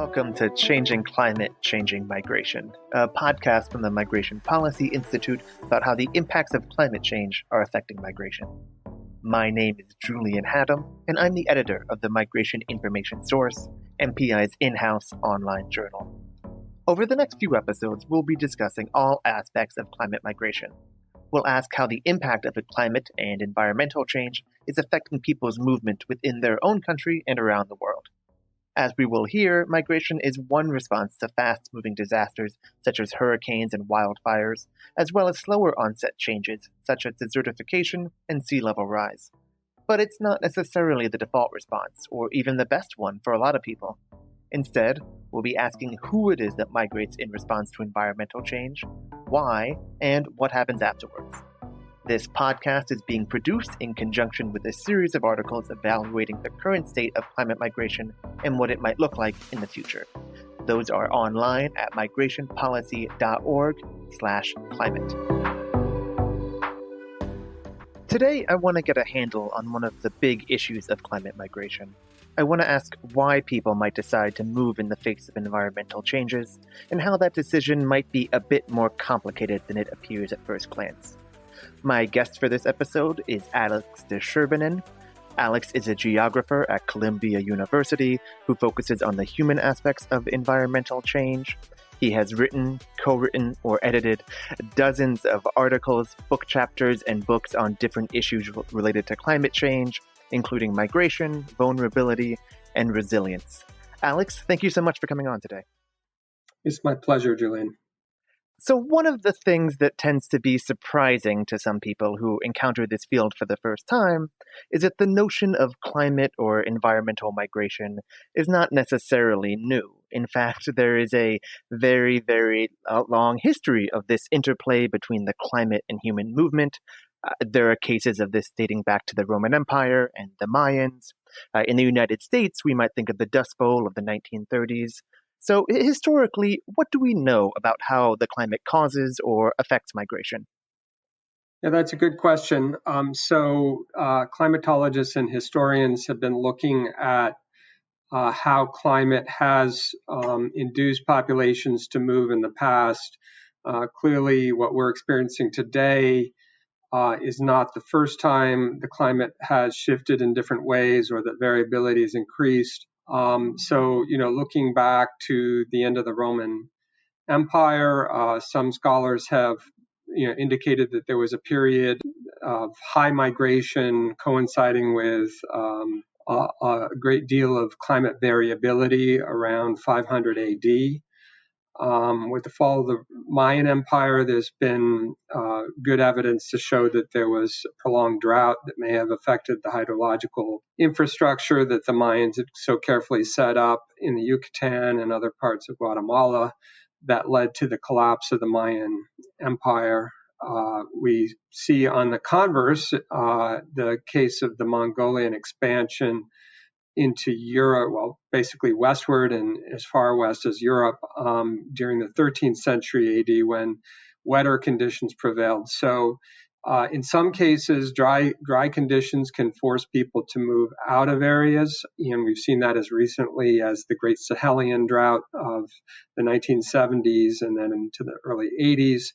Welcome to Changing Climate, Changing Migration, a podcast from the Migration Policy Institute about how the impacts of climate change are affecting migration. My name is Julian Haddam, and I'm the editor of the Migration Information Source, MPI's in-house online journal. Over the next few episodes, we'll be discussing all aspects of climate migration. We'll ask how the impact of the climate and environmental change is affecting people's movement within their own country and around the world. As we will hear, migration is one response to fast-moving disasters such as hurricanes and wildfires, as well as slower onset changes such as desertification and sea level rise. But it's not necessarily the default response, or even the best one for a lot of people. Instead, we'll be asking who it is that migrates in response to environmental change, why, and what happens afterwards. This podcast is being produced in conjunction with a series of articles evaluating the current state of climate migration and what it might look like in the future. Those are online at migrationpolicy.org/climate. Today, I want to get a handle on one of the big issues of climate migration. I want to ask why people might decide to move in the face of environmental changes, and how that decision might be a bit more complicated than it appears at first glance. My guest for this episode is Alex de Sherbinin. Alex is a geographer at Columbia University who focuses on the human aspects of environmental change. He has written, co-written, or edited dozens of articles, book chapters, and books on different issues related to climate change, including migration, vulnerability, and resilience. Alex, thank you so much for coming on today. It's my pleasure, Julian. So one of the things that tends to be surprising to some people who encounter this field for the first time is that the notion of climate or environmental migration is not necessarily new. In fact, there is a very, very long history of this interplay between the climate and human movement. There are cases of this dating back to the Roman Empire and the Mayans. In the United States, we might think of the Dust Bowl of the 1930s. So historically, what do we know about how the climate causes or affects migration? Yeah, that's a good question. Climatologists and historians have been looking at how climate has induced populations to move in the past. Clearly, what we're experiencing today is not the first time the climate has shifted in different ways or that variability has increased. Looking back to the end of the Roman Empire, some scholars have indicated that there was a period of high migration coinciding with a great deal of climate variability around 500 AD. With the fall of the Mayan Empire, there's been good evidence to show that there was a prolonged drought that may have affected the hydrological infrastructure that the Mayans had so carefully set up in the Yucatan and other parts of Guatemala that led to the collapse of the Mayan Empire. We see on the converse the case of the Mongolian expansion into Europe, well, basically westward and as far west as Europe during the 13th century AD when wetter conditions prevailed. So in some cases, dry conditions can force people to move out of areas, and we've seen that as recently as the Great Sahelian Drought of the 1970s and then into the early 80s,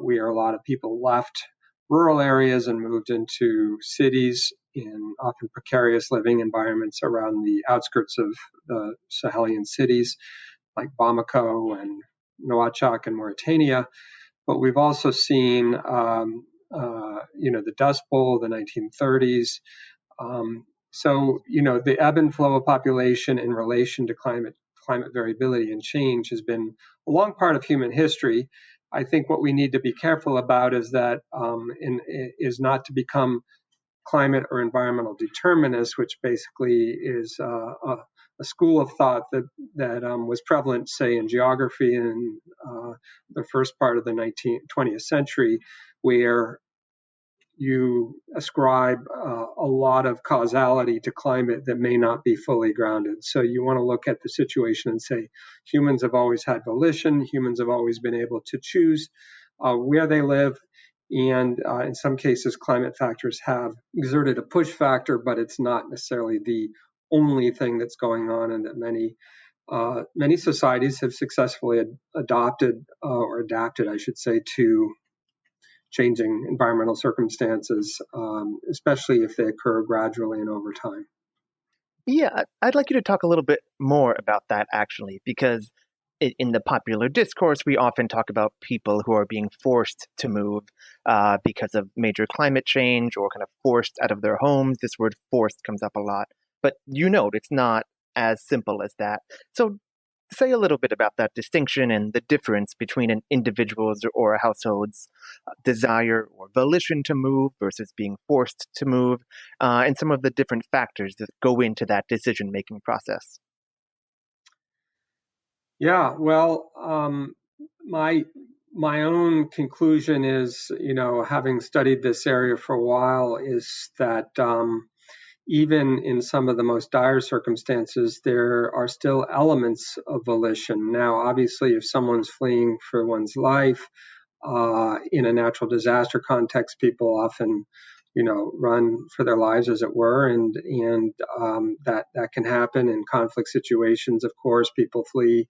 where a lot of people left rural areas and moved into cities in often precarious living environments around the outskirts of the Sahelian cities like Bamako and Nouakchott in Mauritania. But we've also seen, the Dust Bowl, the 1930s. The ebb and flow of population in relation to climate variability and change has been a long part of human history. I think what we need to be careful about is that is not to become climate or environmental determinists, which basically is a school of thought that was prevalent, say, in geography in the first part of the 20th century, where you ascribe a lot of causality to climate that may not be fully grounded. So you want to look at the situation and say, humans have always had volition, humans have always been able to choose where they live, and in some cases, climate factors have exerted a push factor, but it's not necessarily the only thing that's going on, and that many many societies have successfully adopted or adapted, I should say, to changing environmental circumstances, especially if they occur gradually and over time. Yeah, I'd like you to talk a little bit more about that actually, because in the popular discourse, we often talk about people who are being forced to move because of major climate change or kind of forced out of their homes. This word forced comes up a lot, but you note it's not as simple as that. So say a little bit about that distinction and the difference between an individual's or a household's desire or volition to move versus being forced to move, and some of the different factors that go into that decision making process. Yeah, well, my my own conclusion is, having studied this area for a while, is that even in some of the most dire circumstances, there are still elements of volition. Now, obviously, if someone's fleeing for one's life in a natural disaster context, people often, run for their lives, as it were, and that can happen in conflict situations. Of course, people flee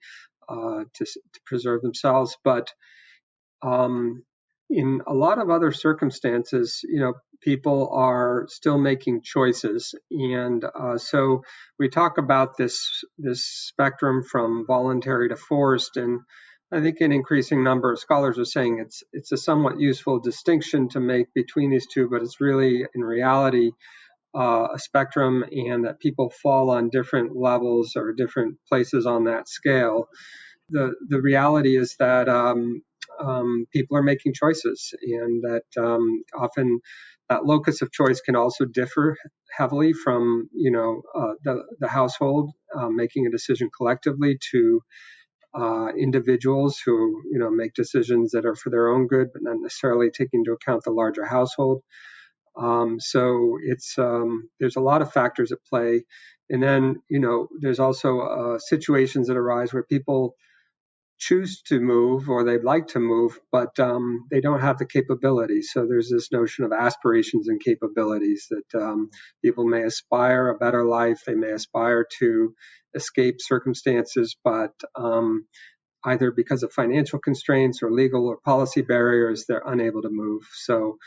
to preserve themselves, but um, in a lot of other circumstances, people are still making choices, and so we talk about this spectrum from voluntary to forced, and I think an increasing number of scholars are saying it's a somewhat useful distinction to make between these two, but it's really in reality a spectrum, and that people fall on different levels or different places on that scale. The reality is that people are making choices, and that often that locus of choice can also differ heavily from the household making a decision collectively to individuals who make decisions that are for their own good, but not necessarily taking into account the larger household. So it's there's a lot of factors at play, and then there's also situations that arise where people choose to move or they'd like to move, but they don't have the capabilities. So there's this notion of aspirations and capabilities that people may aspire a better life, they may aspire to escape circumstances, but either because of financial constraints or legal or policy barriers, they're unable to move. So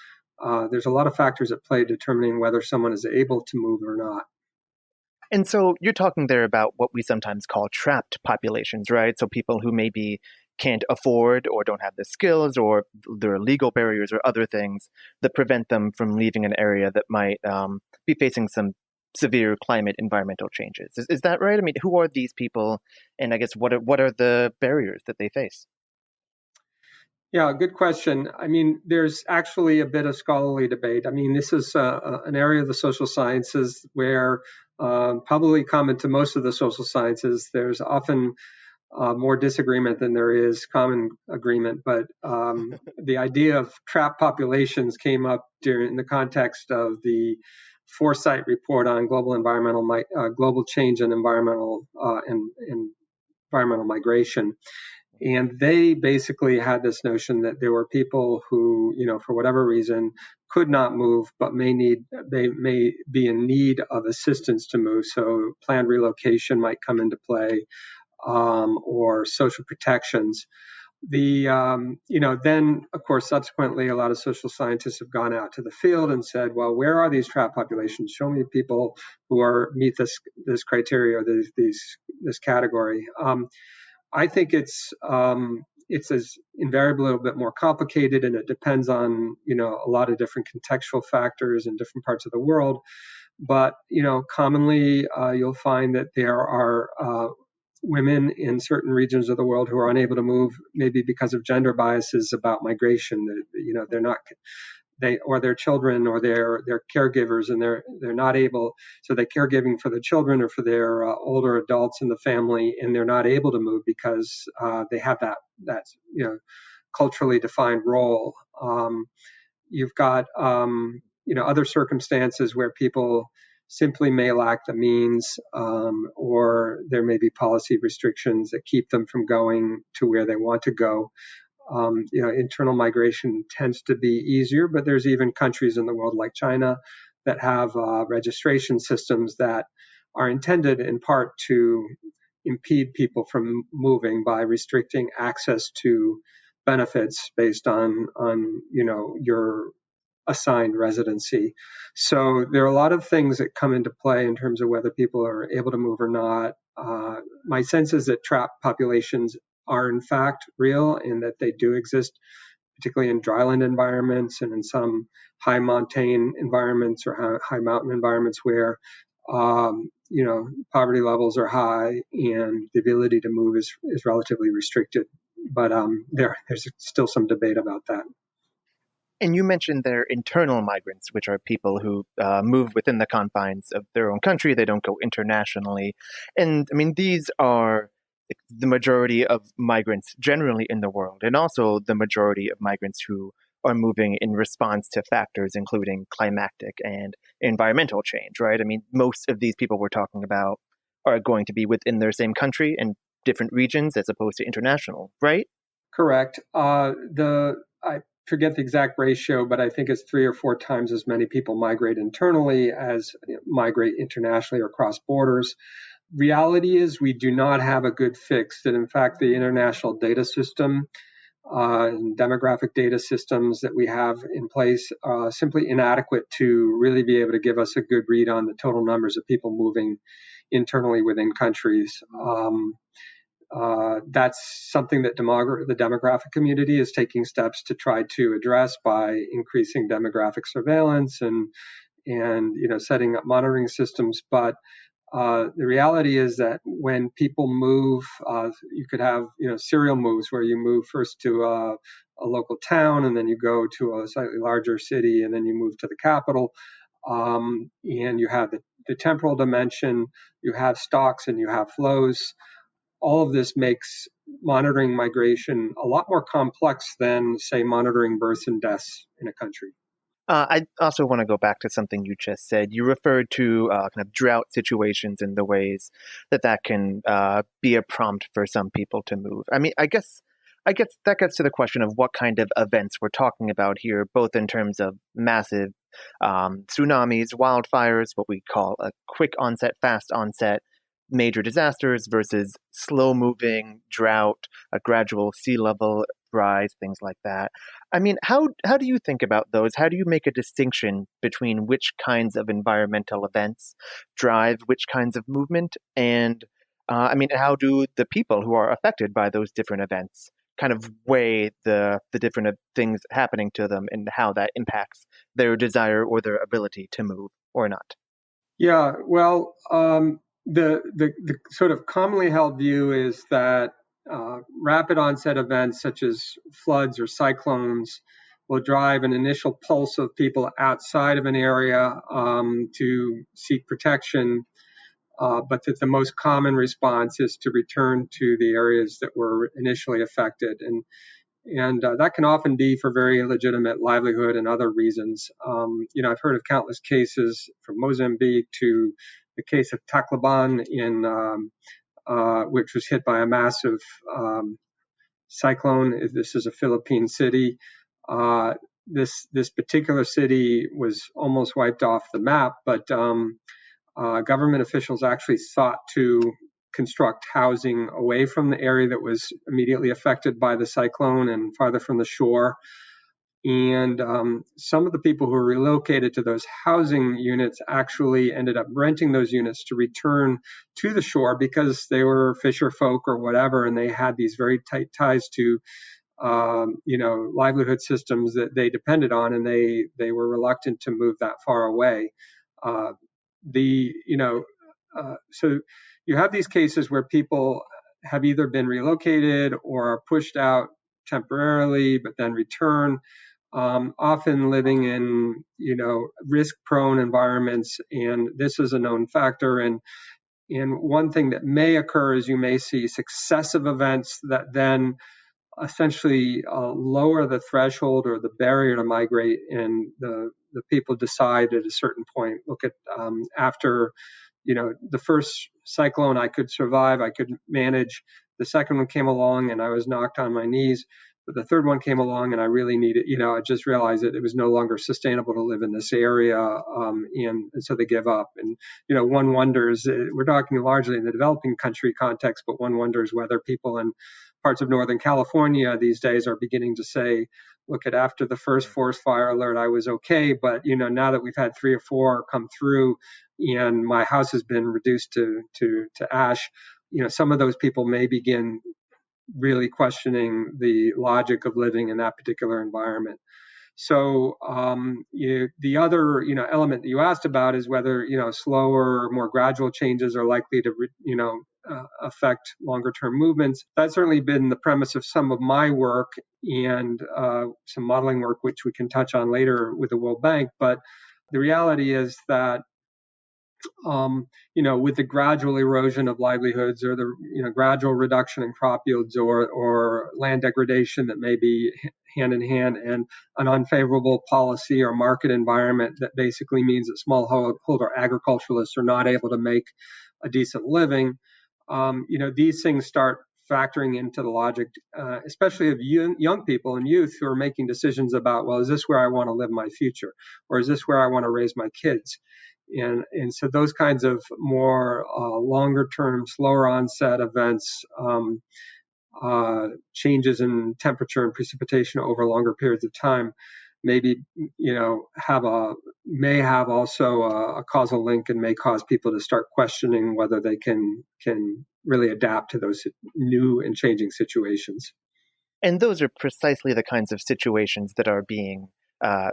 there's a lot of factors at play determining whether someone is able to move or not. And so you're talking there about what we sometimes call trapped populations, right? So people who maybe can't afford or don't have the skills, or there are legal barriers or other things that prevent them from leaving an area that might be facing some severe climate environmental changes. Is that right? I mean, who are these people? And I guess what are the barriers that they face? Yeah, good question. I mean, there's actually a bit of scholarly debate. I mean, this is an area of the social sciences where, probably common to most of the social sciences, there's often more disagreement than there is common agreement. But the idea of trapped populations came up during the context of the Foresight report on global change and and environmental migration. And they basically had this notion that there were people who, for whatever reason, could not move, but they may be in need of assistance to move. So planned relocation might come into play, or social protections. Then of course, subsequently, a lot of social scientists have gone out to the field and said, well, where are these trapped populations? Show me people who meet this criteria or this category. I think it's as invariably a little bit more complicated, and it depends on a lot of different contextual factors in different parts of the world. But commonly you'll find that there are women in certain regions of the world who are unable to move, maybe because of gender biases about migration. They're not or their children or their caregivers, and they're not able. So they're caregiving for the children or for their older adults in the family, and they're not able to move because they have that culturally defined role. You've got other circumstances where people simply may lack the means, or there may be policy restrictions that keep them from going to where they want to go. Internal migration tends to be easier, but there's even countries in the world like China that have registration systems that are intended in part to impede people from moving by restricting access to benefits based on your assigned residency. So there are a lot of things that come into play in terms of whether people are able to move or not. My sense is that trapped populations are in fact real and that they do exist, particularly in dryland environments and in some high montane environments or high mountain environments where poverty levels are high and the ability to move is relatively restricted. But there's still some debate about that. And you mentioned they're internal migrants, which are people who move within the confines of their own country. They don't go internationally. And I mean, these are the majority of migrants generally in the world, and also the majority of migrants who are moving in response to factors including climatic and environmental change, right? I mean, most of these people we're talking about are going to be within their same country and different regions as opposed to international, right? Correct. I forget the exact ratio, but I think it's 3 or 4 times as many people migrate internally as migrate internationally or cross borders. Reality is we do not have a good fix. That in fact, the international data system and demographic data systems that we have in place are simply inadequate to really be able to give us a good read on the total numbers of people moving internally within countries. That's something that the demographic community is taking steps to try to address by increasing demographic surveillance and setting up monitoring systems. But the reality is that when people move, you could have serial moves where you move first to a local town and then you go to a slightly larger city and then you move to the capital. And you have the temporal dimension, you have stocks and you have flows. All of this makes monitoring migration a lot more complex than, say, monitoring births and deaths in a country. I also want to go back to something you just said. You referred to kind of drought situations and the ways that that can be a prompt for some people to move. I mean, I guess that gets to the question of what kind of events we're talking about here, both in terms of massive tsunamis, wildfires, what we call a quick onset, fast onset, major disasters versus slow moving drought, a gradual sea level rise, things like that. I mean, how do you think about those? How do you make a distinction between which kinds of environmental events drive which kinds of movement? And I mean, how do the people who are affected by those different events kind of weigh the different things happening to them and how that impacts their desire or their ability to move or not? Yeah, well, the sort of commonly held view is that rapid onset events such as floods or cyclones will drive an initial pulse of people outside of an area to seek protection, but that the most common response is to return to the areas that were initially affected. And that can often be for very legitimate livelihood and other reasons. I've heard of countless cases from Mozambique to the case of Tacloban which was hit by a massive cyclone. This is a Philippine city. This particular city was almost wiped off the map, but government officials actually sought to construct housing away from the area that was immediately affected by the cyclone and farther from the shore. And some of the people who were relocated to those housing units actually ended up renting those units to return to the shore because they were fisher folk or whatever, and they had these very tight ties to livelihood systems that they depended on, and they were reluctant to move that far away. So you have these cases where people have either been relocated or are pushed out temporarily, but then return, often living in, risk-prone environments. And this is a known factor. And one thing that may occur is you may see successive events that then essentially lower the threshold or the barrier to migrate, and the people decide at a certain point, look at after the first cyclone I could survive, I could manage. The second one came along and I was knocked on my knees. But the third one came along, and I really needed, I just realized that it was no longer sustainable to live in this area, and so they give up. And one wonders, we're talking largely in the developing country context, but one wonders whether people in parts of Northern California these days are beginning to say, look, after the first forest fire alert, I was okay, but now that we've had 3 or 4 come through, and my house has been reduced to ash, some of those people may begin really questioning the logic of living in that particular environment. So the other element that you asked about is whether slower, more gradual changes are likely to affect longer term movements. That's certainly been the premise of some of my work and some modeling work, which we can touch on later with the World Bank. But the reality is that with the gradual erosion of livelihoods or the gradual reduction in crop yields or land degradation that may be hand in hand, and an unfavorable policy or market environment that basically means that smallholder agriculturalists are not able to make a decent living, these things start factoring into the logic, especially of young people and youth who are making decisions about, well, is this where I want to live my future? Or is this where I want to raise my kids? And so those kinds of more longer term, slower onset events, changes in temperature and precipitation over longer periods of time, maybe may have also a causal link and may cause people to start questioning whether they can really adapt to those new and changing situations. And those are precisely the kinds of situations that are being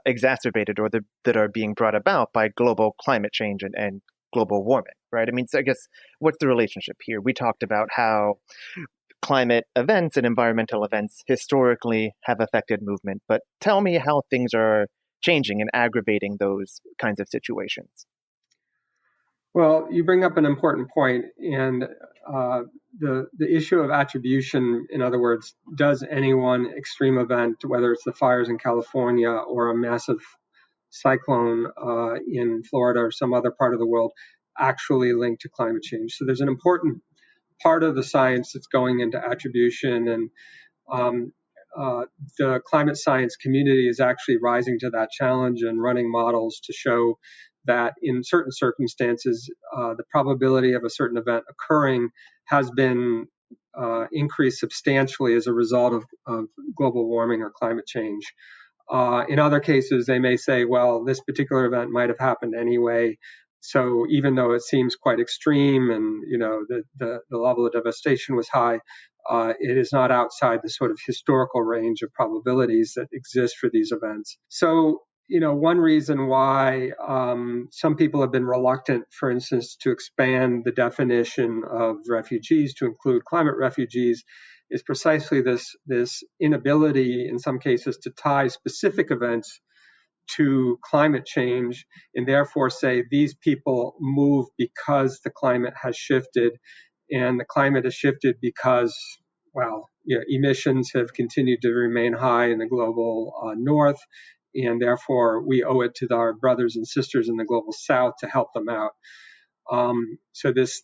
exacerbated or that are being brought about by global climate change and global warming, right? I mean, so I guess what's the relationship here? We talked about how climate events and environmental events historically have affected movement, but tell me how things are changing and aggravating those kinds of situations. Well, you bring up an important point, and the issue of attribution, in other words, does any one extreme event, whether it's the fires in California or a massive cyclone in Florida or some other part of the world, actually link to climate change? So there's an important part of the science that's going into attribution, and the climate science community is actually rising to that challenge and running models to show that in certain circumstances, the probability of a certain event occurring has been increased substantially as a result of global warming or climate change. In other cases, they may say, well, this particular event might have happened anyway. So even though it seems quite extreme and the level of devastation was high, it is not outside the sort of historical range of probabilities that exist for these events. So one reason why some people have been reluctant, for instance, to expand the definition of refugees to include climate refugees is precisely this inability, in some cases, to tie specific events to climate change and therefore say these people move because the climate has shifted, and the climate has shifted because, emissions have continued to remain high in the global north, and therefore we owe it to our brothers and sisters in the global south to help them out. So this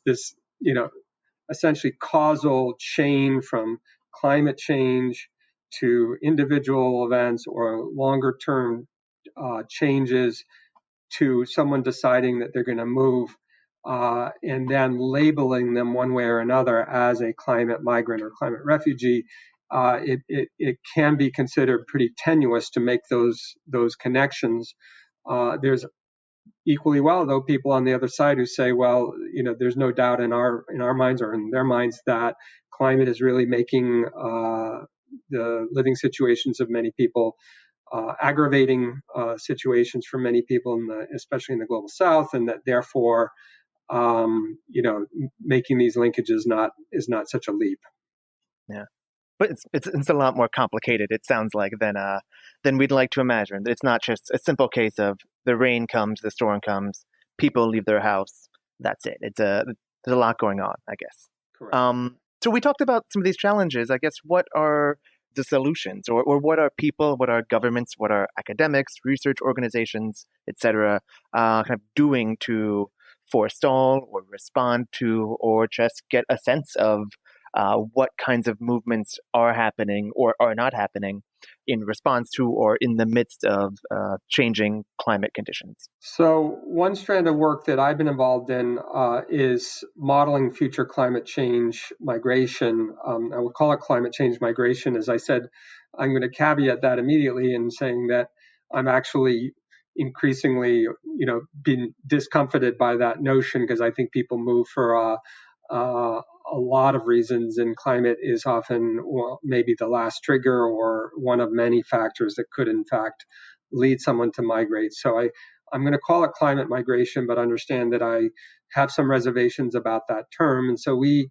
essentially causal chain from climate change to individual events or longer term changes to someone deciding that they're going to move and then labeling them one way or another as a climate migrant or climate refugee. It can be considered pretty tenuous to make those connections. There's equally well, though, people on the other side who say, well, there's no doubt in our minds or in their minds that climate is really making the living situations of many people aggravating situations for many people, especially in the global south, and that therefore, making these linkages is not such a leap. Yeah. But it's a lot more complicated, it sounds like, than we'd like to imagine. It's not just a simple case of the rain comes, the storm comes, people leave their house, that's it. There's a lot going on, I guess. Correct. So we talked about some of these challenges. I guess what are the solutions, or what are people, what are governments, what are academics, research organizations, etc., kind of doing to forestall or respond to or just get a sense of what kinds of movements are happening or are not happening in response to or in the midst of changing climate conditions. So one strand of work that I've been involved in is modeling future climate change migration. I would call it climate change migration. As I said, I'm going to caveat that immediately in saying that I'm actually increasingly, being discomfited by that notion, because I think people move for a lot of reasons, and climate is often, maybe the last trigger or one of many factors that could, in fact, lead someone to migrate. So I'm going to call it climate migration, but understand that I have some reservations about that term. And so we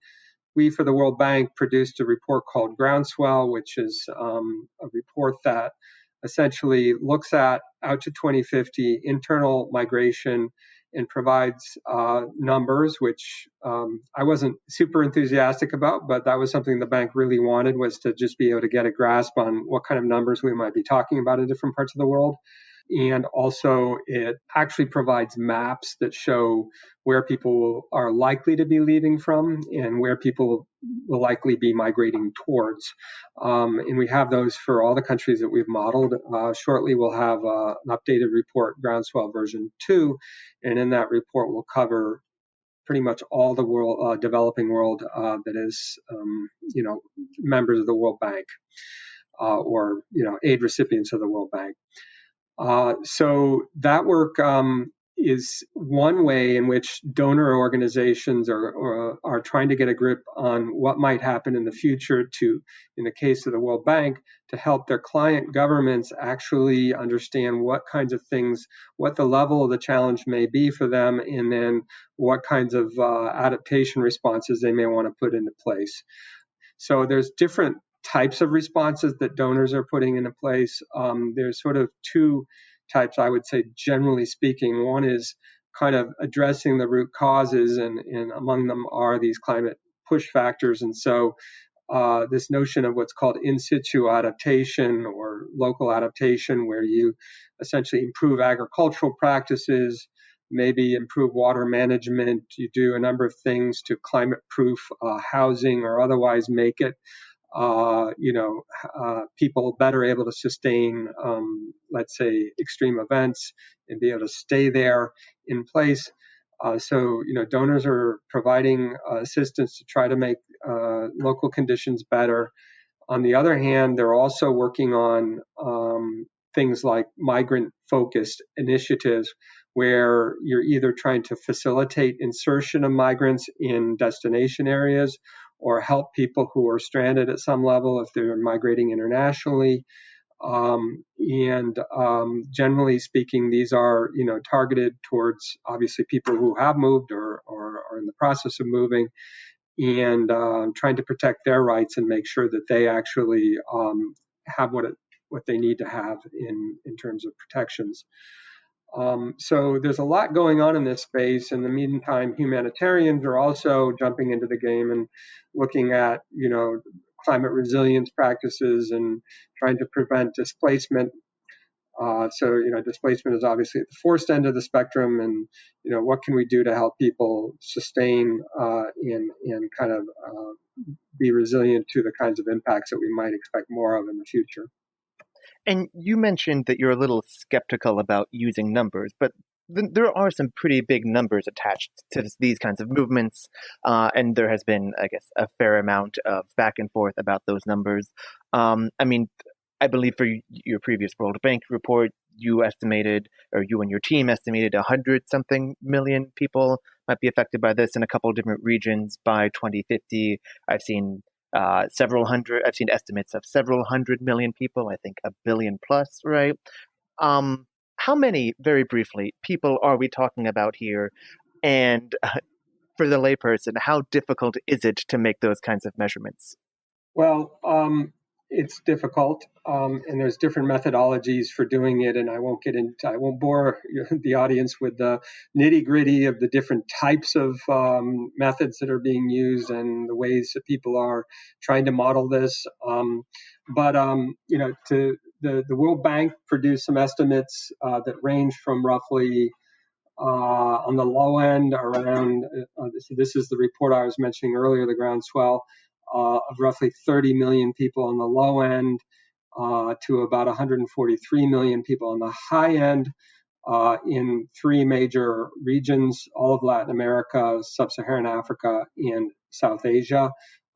for the World Bank produced a report called Groundswell, which is a report that essentially looks at out to 2050 internal migration and provides numbers, which I wasn't super enthusiastic about, but that was something the bank really wanted, was to just be able to get a grasp on what kind of numbers we might be talking about in different parts of the world. And also, it actually provides maps that show where people are likely to be leaving from and where people will likely be migrating towards. And we have those for all the countries that we've modeled. Shortly, we'll have an updated report, Groundswell version 2. And in that report, we'll cover pretty much all the world, developing world that is, members of the World Bank or, aid recipients of the World Bank. So that work is one way in which donor organizations are trying to get a grip on what might happen in the future to, in the case of the World Bank, to help their client governments actually understand what kinds of things, what the level of the challenge may be for them, and then what kinds of adaptation responses they may want to put into place. So there's different types of responses that donors are putting into place. There's sort of two types, I would say, generally speaking. One is kind of addressing the root causes, and among them are these climate push factors. And so this notion of what's called in situ adaptation or local adaptation, where you essentially improve agricultural practices, maybe improve water management, you do a number of things to climate proof housing or otherwise make it people better able to sustain, let's say, extreme events and be able to stay there in place. So donors are providing assistance to try to make local conditions better. On the other hand, they're also working on things like migrant-focused initiatives, where you're either trying to facilitate insertion of migrants in destination areas or help people who are stranded at some level if they're migrating internationally. Generally speaking, these are targeted towards obviously people who have moved or are in the process of moving, and trying to protect their rights and make sure that they actually have what they need to have in terms of protections. So there's a lot going on in this space. In the meantime, humanitarians are also jumping into the game and looking at, climate resilience practices and trying to prevent displacement. Displacement is obviously at the forced end of the spectrum, and, what can we do to help people sustain and kind of be resilient to the kinds of impacts that we might expect more of in the future. And you mentioned that you're a little skeptical about using numbers, but there are some pretty big numbers attached to these kinds of movements, and there has been, I guess, a fair amount of back and forth about those numbers. I believe for your previous World Bank report, you estimated, or you and your team estimated, 100-something million people might be affected by this in a couple of different regions by 2050. I've seen estimates of several hundred million people, I think a billion plus, right? How many, very briefly, people are we talking about here? And for the layperson, how difficult is it to make those kinds of measurements? Well, it's difficult, and there's different methodologies for doing it, and I won't bore the audience with the nitty gritty of the different types of methods that are being used and the ways that people are trying to model this. The World Bank produced some estimates that range from roughly on the low end around. So this is the report I was mentioning earlier, the Groundswell. of roughly 30 million people on the low end to about 143 million people on the high end in three major regions, all of Latin America, Sub-Saharan Africa, and South Asia.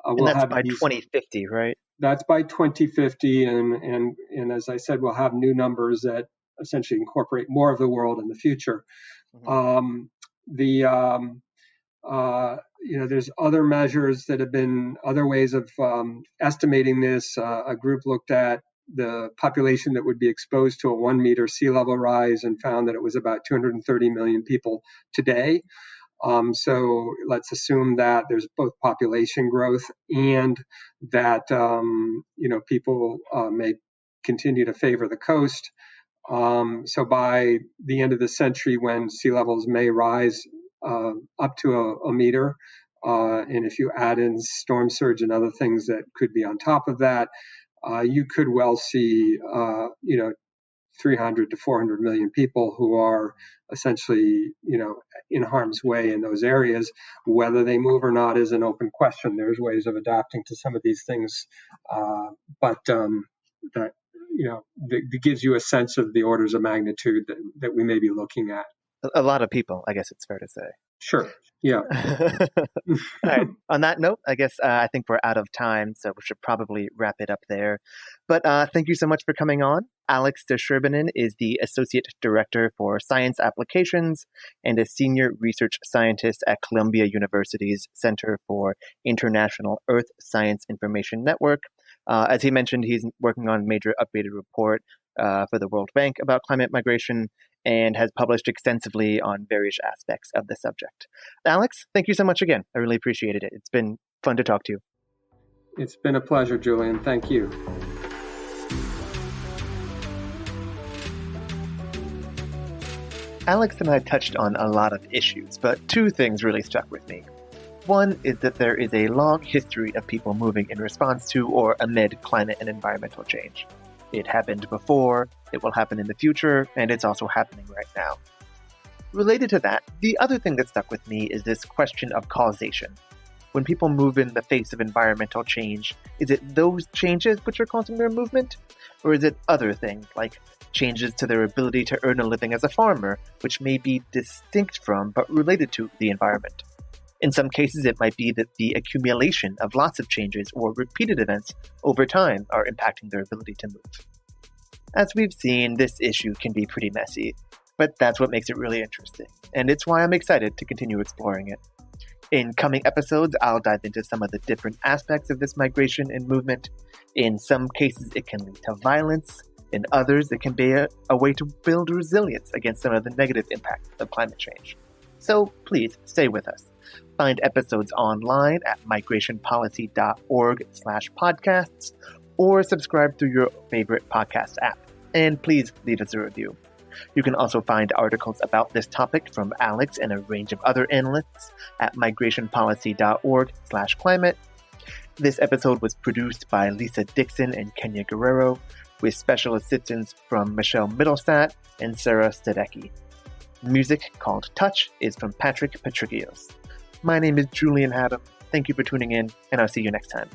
And that's by 2050, right? That's by 2050, and as I said, we'll have new numbers that essentially incorporate more of the world in the future. Mm-hmm. There's other measures that have been other ways of estimating this. A group looked at the population that would be exposed to a 1 meter sea level rise and found that it was about 230 million people today. So let's assume that there's both population growth and that people may continue to favor the coast. So by the end of the century, when sea levels may rise up to a meter, and if you add in storm surge and other things that could be on top of that, you could well see 300 to 400 million people who are essentially, in harm's way in those areas. Whether they move or not is an open question. There's ways of adapting to some of these things, but that gives you a sense of the orders of magnitude that we may be looking at. A lot of people, I guess it's fair to say. Sure. Yeah. All right. On that note, I guess I think we're out of time, so we should probably wrap it up there. But thank you so much for coming on. Alex de Sherbinin is the Associate Director for Science Applications and a Senior Research Scientist at Columbia University's Center for International Earth Science Information Network. As he mentioned, he's working on a major updated report for the World Bank about climate migration and has published extensively on various aspects of the subject. Alex, thank you so much again. I really appreciated it. It's been fun to talk to you. It's been a pleasure, Julian. Thank you. Alex and I touched on a lot of issues, but two things really stuck with me. One is that there is a long history of people moving in response to or amid climate and environmental change. It happened before, it will happen in the future, and it's also happening right now. Related to that, the other thing that stuck with me is this question of causation. When people move in the face of environmental change, is it those changes which are causing their movement? Or is it other things, like changes to their ability to earn a living as a farmer, which may be distinct from but related to the environment? In some cases, it might be that the accumulation of lots of changes or repeated events over time are impacting their ability to move. As we've seen, this issue can be pretty messy, but that's what makes it really interesting, and it's why I'm excited to continue exploring it. In coming episodes, I'll dive into some of the different aspects of this migration and movement. In some cases, it can lead to violence. In others, it can be a way to build resilience against some of the negative impacts of climate change. So please stay with us. Find episodes online at migrationpolicy.org/podcasts or subscribe through your favorite podcast app. And please leave us a review. You can also find articles about this topic from Alex and a range of other analysts at migrationpolicy.org/climate. This episode was produced by Lisa Dixon and Kenya Guerrero, with special assistance from Michelle Middlestat and Sarah Stadecki. Music called Touch is from Patrick Patrikios. My name is Julian Haddam. Thank you for tuning in, and I'll see you next time.